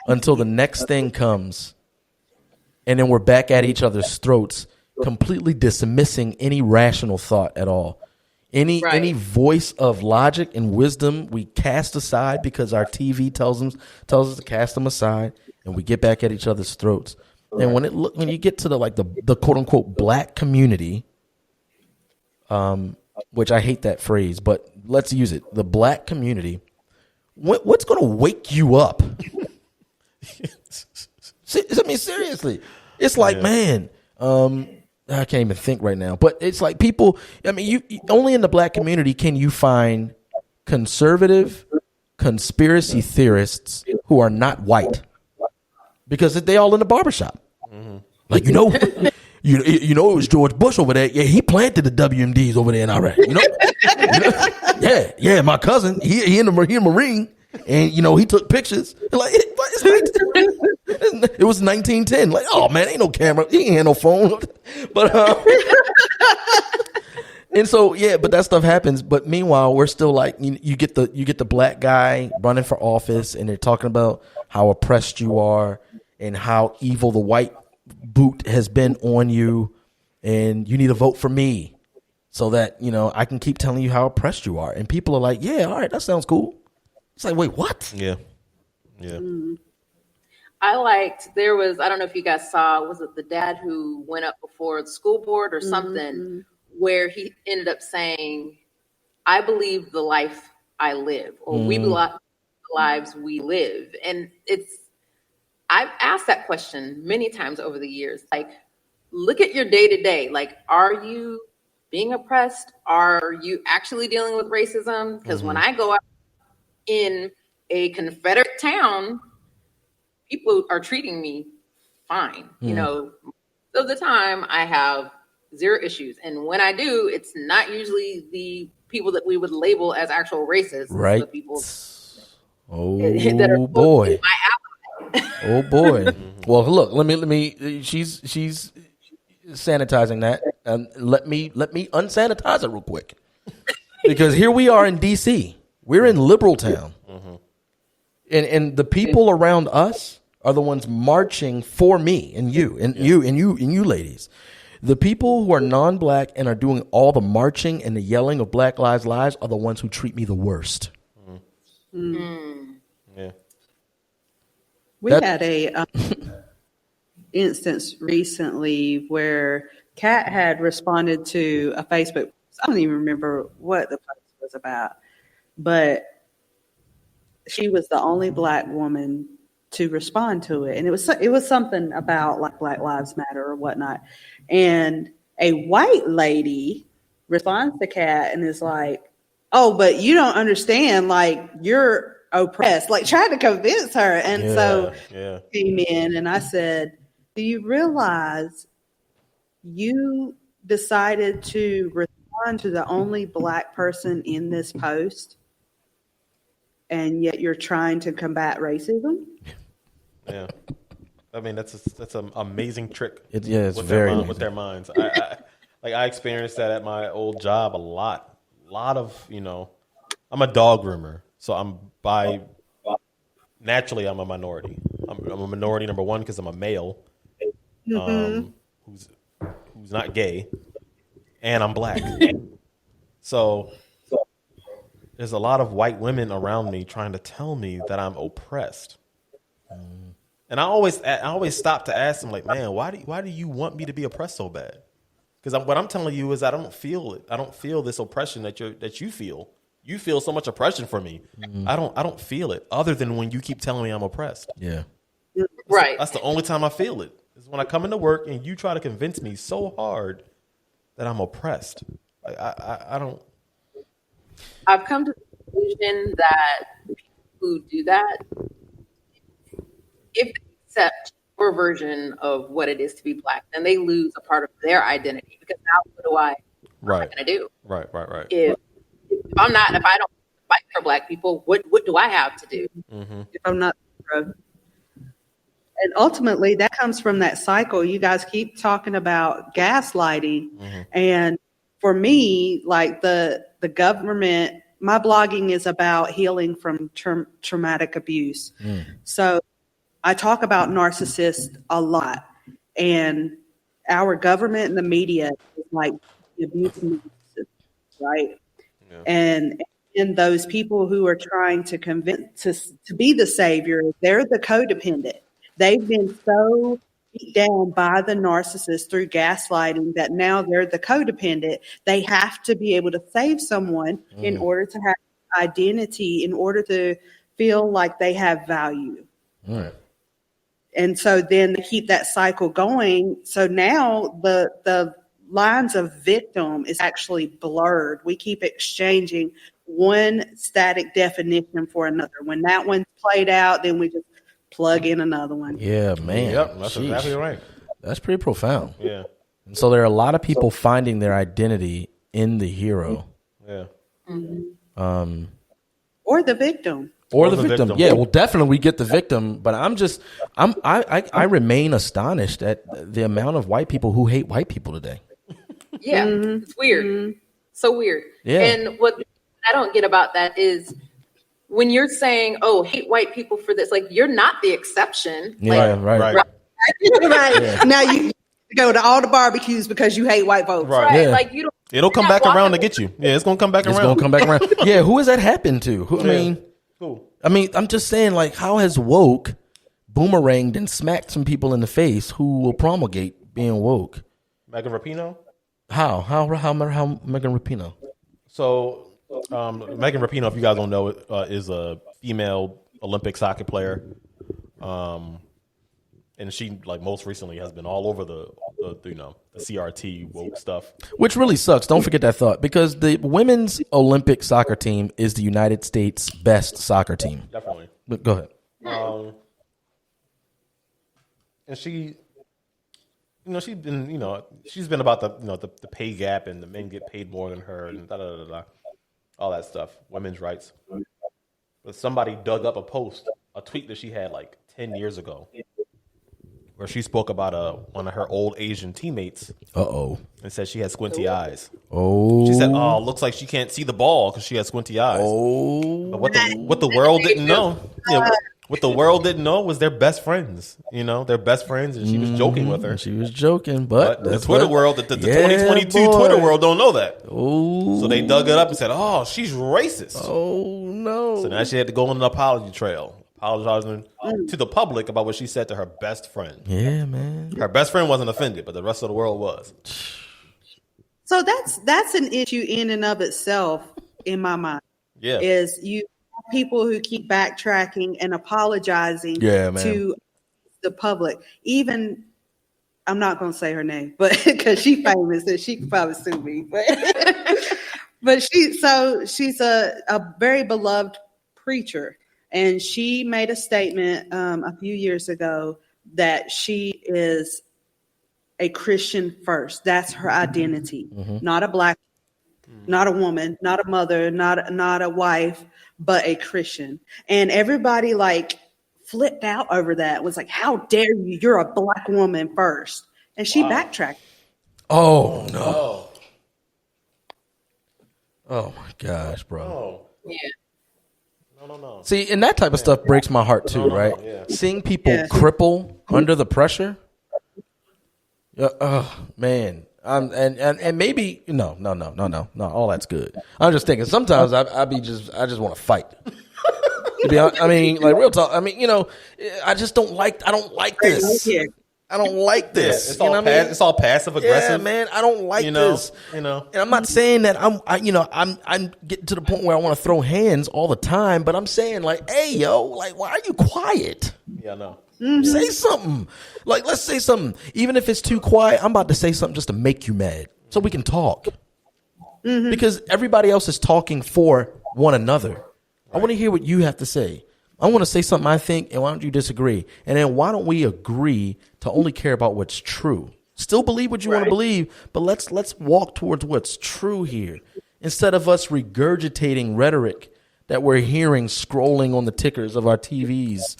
until the next thing comes, and then we're back at each other's throats, completely dismissing any rational thought at all. Any voice of logic and wisdom we cast aside because our TV tells us to cast them aside, and we get back at each other's throats. And when you get to the quote unquote black community, which I hate that phrase, but let's use it. The black community, what's going to wake you up? I mean, seriously, it's like, man, I can't even think right now, but it's like people, I mean, you only in the black community can you find conservative conspiracy theorists who are not white, because they all in the barbershop. Like, you know, it was George Bush over there. Yeah, he planted the WMDs over there in Iraq. Yeah, my cousin, he a Marine, And, he took pictures. Like, it was 1910. Like, oh, man, ain't no camera. He ain't had no phone. But, and so, but that stuff happens. But meanwhile, we're still like, you get the black guy running for office, and they're talking about how oppressed you are and how evil the white boot has been on you, and you need to vote for me so that, I can keep telling you how oppressed you are. And people are like, yeah, all right, that sounds cool. It's like, wait, what? Yeah. I don't know if you guys saw, was it the dad who went up before the school board or something, where he ended up saying, I believe the life I live, or we believe the lives we live. And I've asked that question many times over the years. Like, look at your day to day. Like, are you being oppressed? Are you actually dealing with racism? Because when I go out in a Confederate town, people are treating me fine. Most of the time I have zero issues. And when I do, it's not usually the people that we would label as actual racists. Right. The people that are boy. Oh boy. Well, look, let me she's sanitizing that. Let me unsanitize it real quick. Because here we are in DC. We're in liberal town. And the people around us are the ones marching for me and you and you ladies. The people who are non-black and are doing all the marching and the yelling of Black Lives Lives are the ones who treat me the worst. Yeah. We had a instance recently where Kat had responded to a Facebook. I don't even remember what the post was about, but she was the only black woman to respond to it, and it was something about like Black Lives Matter or whatnot. And a white lady responds to Kat and is like, "Oh, but you don't understand. Like, you're oppressed." Like, trying to convince her. And so came in, and I said, "Do you realize you decided to respond to the only black person in this post, and yet you're trying to combat racism?" Yeah. I mean, that's an amazing trick. It's with very with their minds. I experienced that at my old job a lot. A lot of, I'm a dog groomer, so naturally I'm a minority. I'm a minority number one because I'm a male, who's not gay, and I'm black. So there's a lot of white women around me trying to tell me that I'm oppressed. And I always stop to ask them, like, man, why do you want me to be oppressed so bad? Because what I'm telling you is I don't feel it. I don't feel this oppression that you feel. You feel so much oppression for me. I don't feel it, other than when you keep telling me I'm oppressed. Yeah. Right. That's the only time I feel it. Is when I come into work and you try to convince me so hard that I'm oppressed. Like, I don't. I've come to the conclusion that people who do that, if they accept your version of what it is to be black, then they lose a part of their identity. Because now what am I going to do? Right. If I don't fight for black people, what do I have to do? If I'm not, and ultimately that comes from that cycle. You guys keep talking about gaslighting, and for me, like the government, my blogging is about healing from traumatic abuse. So I talk about narcissists a lot, and our government and the media is like the abuse of narcissists, right? Yeah. And those people who are trying to convince to be the savior, they're the codependent. They've been so beat down by the narcissist through gaslighting that now they're the codependent. They have to be able to save someone in order to have identity, in order to feel like they have value. And so then they keep that cycle going. So now the lines of victim is actually blurred. We keep exchanging one static definition for another. When that one's played out, then we just plug in another one. Yeah, man. Yep, that's exactly right. That's pretty profound. Yeah. And so there are a lot of people finding their identity in the hero. Yeah. Or the victim. Or the victim. Yeah, well, definitely we get the victim, but I remain astonished at the amount of white people who hate white people today. Yeah, it's weird. So weird. Yeah. And what I don't get about that is when you're saying, "Oh, hate white people for this," like you're not the exception. Yeah, Like, right. Right. Yeah. Now you go to all the barbecues because you hate white folks. Right. Yeah. Like you don't. It'll come back around to get you. Yeah, it's gonna come back It's around. gonna come back around. Yeah, who has that happened to? Who? Cool. I mean, I'm just saying, like, how has woke boomeranged and smacked some people in the face who will promulgate being woke? Megan Rapinoe. How Megan Rapinoe? So, Megan Rapinoe, if you guys don't know, is a female Olympic soccer player. And she, like, most recently has been all over the CRT woke stuff. Which really sucks. Don't forget that thought, because the women's Olympic soccer team is the United States' best soccer team. Definitely. But go ahead. And she, she's been about the pay gap and the men get paid more than her and all that stuff, women's rights. But somebody dug up a tweet that she had like 10 years ago, where she spoke about one of her old Asian teammates. And said she had squinty eyes. She said, "Oh, looks like she can't see the ball because she has squinty eyes." But what the world didn't know, what the world didn't know was they're best friends. They're best friends, and she was joking with her. She was joking, but the Twitter world, the 2022 Twitter world, don't know that. Oh, so they dug it up and said, "Oh, she's racist." Oh no! So now she had to go on an apology trail, apologizing to the public about what she said to her best friend. Yeah, man. Her best friend wasn't offended, but the rest of the world was. So that's an issue in and of itself in my mind. Yeah. Is you have people who keep backtracking and apologizing to the public. Even I'm not going to say her name, but because she's famous and she could probably sue me. But she's a very beloved preacher, and she made a statement a few years ago that she is a Christian first. That's her identity. Not a black, not a woman, not a mother, not a wife, but a Christian. And everybody like flipped out over that. Was like, how dare you? You're a black woman first. And she backtracked. Oh no. Oh my gosh, bro. Oh. Yeah. No. See, and that type of stuff breaks my heart too, right? Yeah. Seeing people cripple under the pressure. Man. And maybe no. All that's good. I'm just thinking sometimes I just want to fight. To be honest, I mean, like real talk. I mean, I don't like this. I don't like this. It's all passive aggressive. Yeah, man, I don't like this. And I'm not saying that I'm getting to the point where I want to throw hands all the time, but I'm saying like, hey, yo, like, why are you quiet? Yeah, no. Say something. Like, let's say something. Even if it's too quiet, I'm about to say something just to make you mad so we can talk. Because everybody else is talking for one another. Right. I want to hear what you have to say. I want to say something I think, and why don't you disagree? And then why don't we agree to only care about what's true? Still believe what you want to believe, but let's walk towards what's true here instead of us regurgitating rhetoric that we're hearing scrolling on the tickers of our TVs.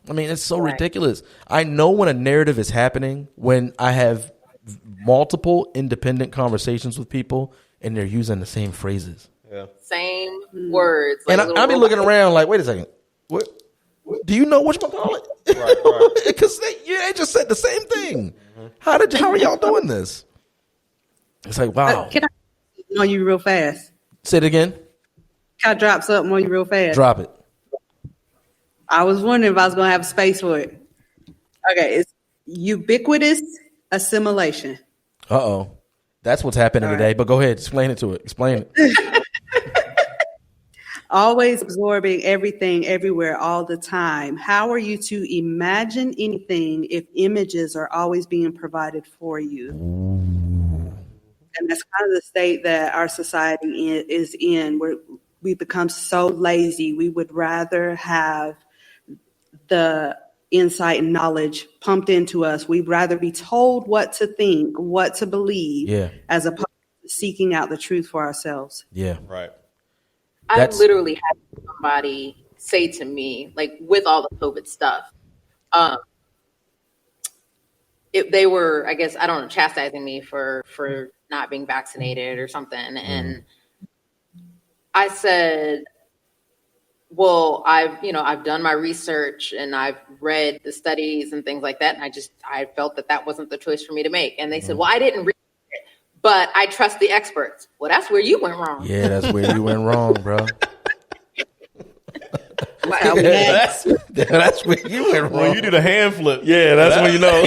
I mean, it's so ridiculous. I know when a narrative is happening, when I have multiple independent conversations with people and they're using the same phrases. Yeah. Same words. Like, and I'll be looking around like, wait a second. What? Do you know what you call it? Right. Because they just said the same thing. How are y'all doing this? It's like, wow. Can I on you real fast? Say it again. Can I drop something on you real fast? Drop it. I was wondering if I was going to have space for it. Okay, it's ubiquitous assimilation. That's what's happening today. But go ahead, explain it to it. Explain it. Always absorbing everything, everywhere, all the time. How are you to imagine anything if images are always being provided for you? And that's kind of the state that our society is in, where we become so lazy. We would rather have the insight and knowledge pumped into us. We'd rather be told what to think, what to believe, as opposed to seeking out the truth for ourselves. Yeah. Right. I literally had somebody say to me, like with all the COVID stuff, um, they were, I guess, I don't know, chastising me for not being vaccinated or something. And I said, well, I've done my research and I've read the studies and things like that. And I felt that wasn't the choice for me to make. And they said, well, I didn't read it, but I trust the experts. Well, that's where you went wrong. Yeah, that's where you went wrong, bro. That's where you went wrong. When you do the hand flip. Yeah, that's when you know.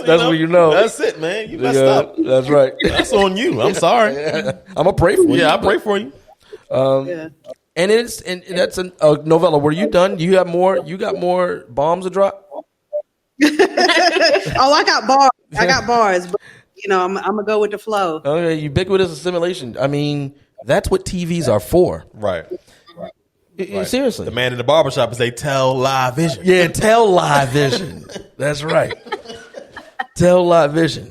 That's when you know. That's it, man. You messed Yeah, up. that's right. That's on you. I'm sorry. I'm gonna pray for you. Yeah, I pray for you. Yeah. And that's a novella. Were you done? You got more bombs to drop? Oh, I got bars. But I'm gonna go with the flow. Okay, ubiquitous assimilation. I mean, that's what TVs are for. Right. Seriously. The man in the barbershop is they tell live vision. Yeah, tell live vision. That's right. Tell live vision.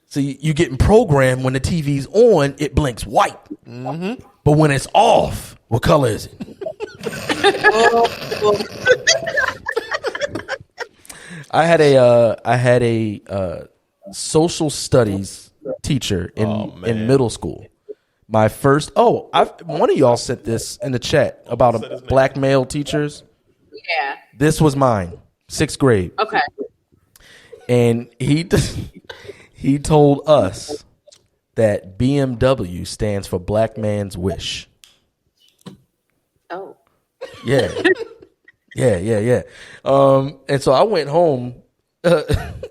So you getting programmed when the TV's on, it blinks white. Mm-hmm. But when it's off, what color is it? I had a social studies teacher in middle school. My first, one of y'all sent this in the chat about black male teachers. Yeah. This was mine, 6th grade. Okay. And he told us that BMW stands for Black Man's Wish. Oh. Yeah. Yeah. And so I went home,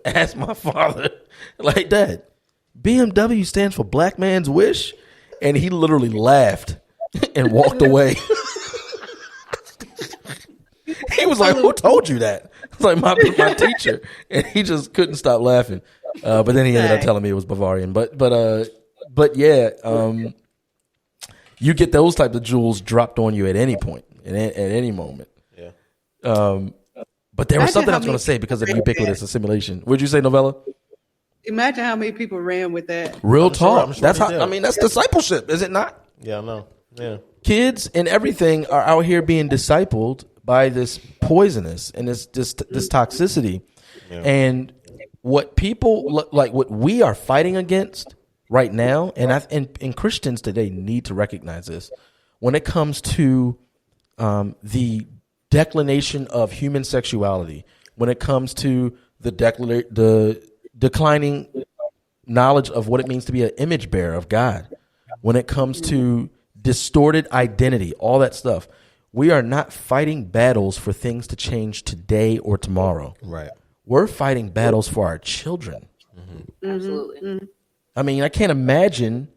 asked my father, like, Dad, BMW stands for Black Man's Wish? And he literally laughed and walked away. He was like, who told you that? It's like my teacher. And he just couldn't stop laughing. But then he ended up telling me it was Bavarian. But yeah, you get those types of jewels dropped on you at any point, at any moment. Yeah. But there was something I was going to say because of ubiquitous assimilation. Would you say, Novella? Imagine how many people ran with that. Real talk. I'm sure That's they how. did. I mean, that's discipleship, is it not? Yeah, I know. Yeah. Kids and everything are out here being discipled by this poisonous and this toxicity, and what people like, what we are fighting against right now, and Christians today need to recognize this when it comes to the declination of human sexuality, when it comes to the declining knowledge of what it means to be an image bearer of God, when it comes to distorted identity, all that stuff. We are not fighting battles for things to change today or tomorrow. Right. We're fighting battles for our children. Mm-hmm. Absolutely. I mean, I can't imagine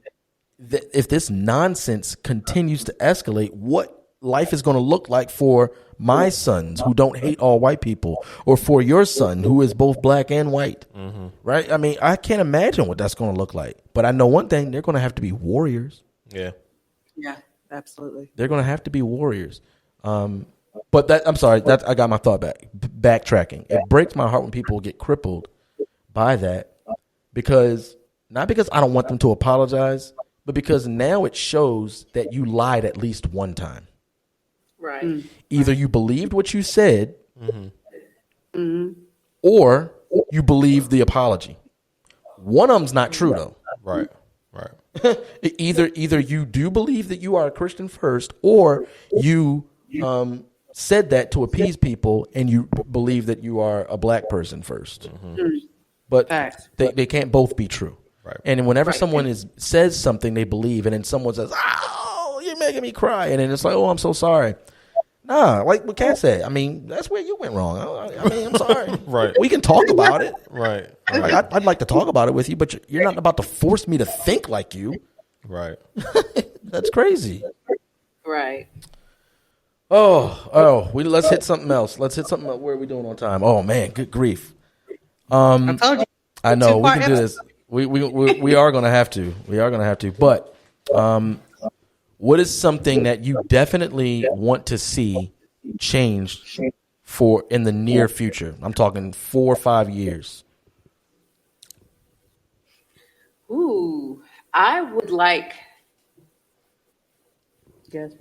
that if this nonsense continues to escalate, what life is going to look like for my sons who don't hate all white people, or for your son who is both black and white. Mm-hmm. Right? I mean, I can't imagine what that's going to look like. But I know one thing, they're going to have to be warriors. Yeah. Yeah, absolutely. They're going to have to be warriors. But that, I'm sorry, that I got my thought backtracking. It breaks my heart when people get crippled by that, not because I don't want them to apologize, but because now it shows that you lied at least one time. Right. Either you believed what you said, or you believed the apology. One of them's not true though. Right. Either you do believe that you are a Christian first, or you said that to appease people and you believe that you are a black person first. But they can't both be true. Right. And whenever someone says something they believe, and then someone says, "Oh, you're making me cry," and then it's like, "Oh, I'm so sorry." Nah, like what Kat said. I mean, that's where you went wrong. I mean, I'm sorry. Right. We can talk about it. Right. Like, I'd like to talk about it with you, but you're not about to force me to think like you. Right. That's crazy. Right. Let's hit something else. Let's hit something else. Where are we doing on time? Oh man, good grief. I told you. I know we Two-part can do this. We are gonna have to. We are gonna have to. But what is something that you definitely want to see changed for in the near future? I'm talking 4 or 5 years. Ooh, I would like. Yes,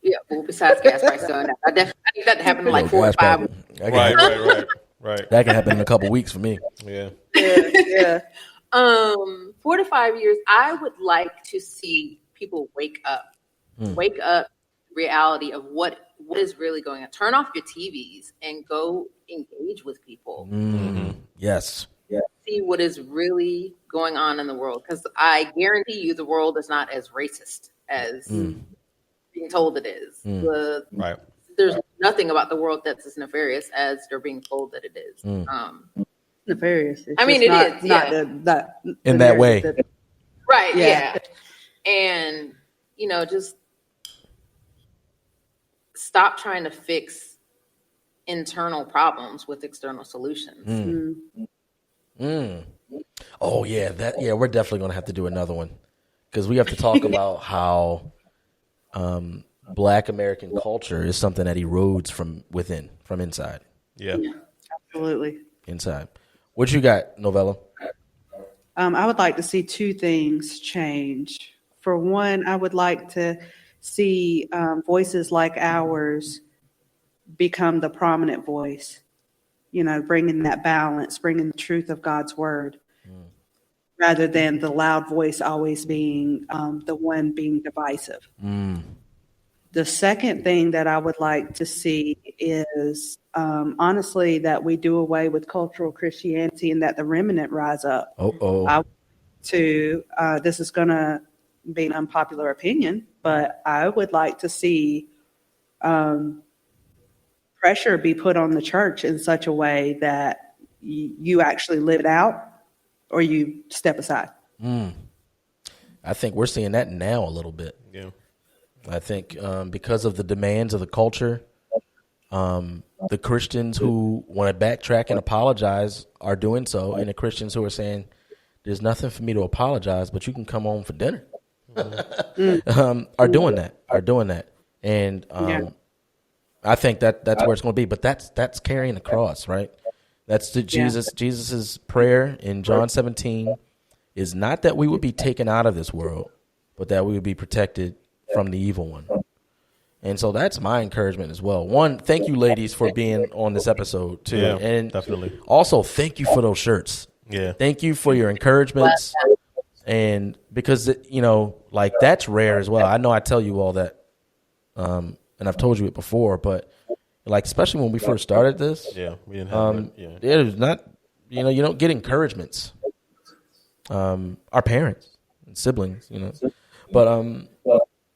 Yeah, well, besides gas prices going up, I think that happened in like Yo, 4 or gas 5. prices. That can happen- Right. That can happen in a couple weeks for me. Yeah. Yeah. 4 to 5 years. I would like to see people wake up to reality of what is really going on. Turn off your TVs and go engage with people. Yes. See what is really going on in the world, because I guarantee you the world is not as racist as being told it is. Right. There's nothing about the world that's as nefarious as they're being told that it is. Nefarious. It's I mean, just it is, not yeah. In that way. Right, Yeah. yeah. And, just stop trying to fix internal problems with external solutions. Oh yeah, we're definitely gonna have to do another one because we have to talk about how Black American culture is something that erodes from within, from inside. Yeah. Absolutely. Inside. What you got, Novella? I would like to see two things change. For one, I would like to see voices like ours become the prominent voice, bringing that balance, bringing the truth of God's word, rather than the loud voice always being the one being divisive. The second thing that I would like to see is, honestly, that we do away with cultural Christianity and that the remnant rise up. This is going to be an unpopular opinion, but I would like to see pressure be put on the church in such a way that you actually live it out or you step aside. I think we're seeing that now a little bit. Yeah. I think because of the demands of the culture, the Christians who want to backtrack and apologize are doing so, and the Christians who are saying, there's nothing for me to apologize, but you can come home for dinner, are doing that. And I think that's where it's going to be. But that's carrying the cross, right? That's Jesus's prayer in John 17 is not that we would be taken out of this world, but that we would be protected from the evil one. And so that's my encouragement as well. One, thank you, ladies, for being on this episode too. Yeah, and definitely. Also, thank you for those shirts. Yeah. Thank you for your encouragements. And because, like that's rare as well. I know I tell you all that, and I've told you it before, but like, especially when we first started this, we didn't have it was not, you don't get encouragements. Our parents and siblings, but,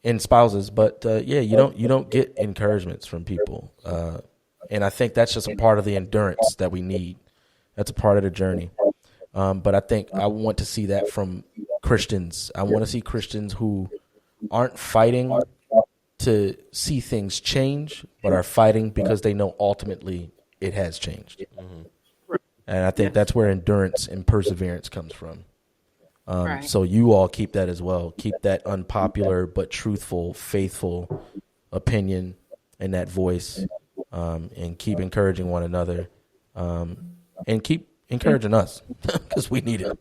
and spouses, but, you don't get encouragements from people. And I think that's just a part of the endurance that we need. That's a part of the journey. But I think I want to see that from Christians. I want to see Christians who aren't fighting to see things change, but are fighting because they know ultimately it has changed. And I think that's where endurance and perseverance comes from. So you all keep that as well. Keep that unpopular but truthful, faithful opinion and that voice, and keep encouraging one another, and keep encouraging us because we need it.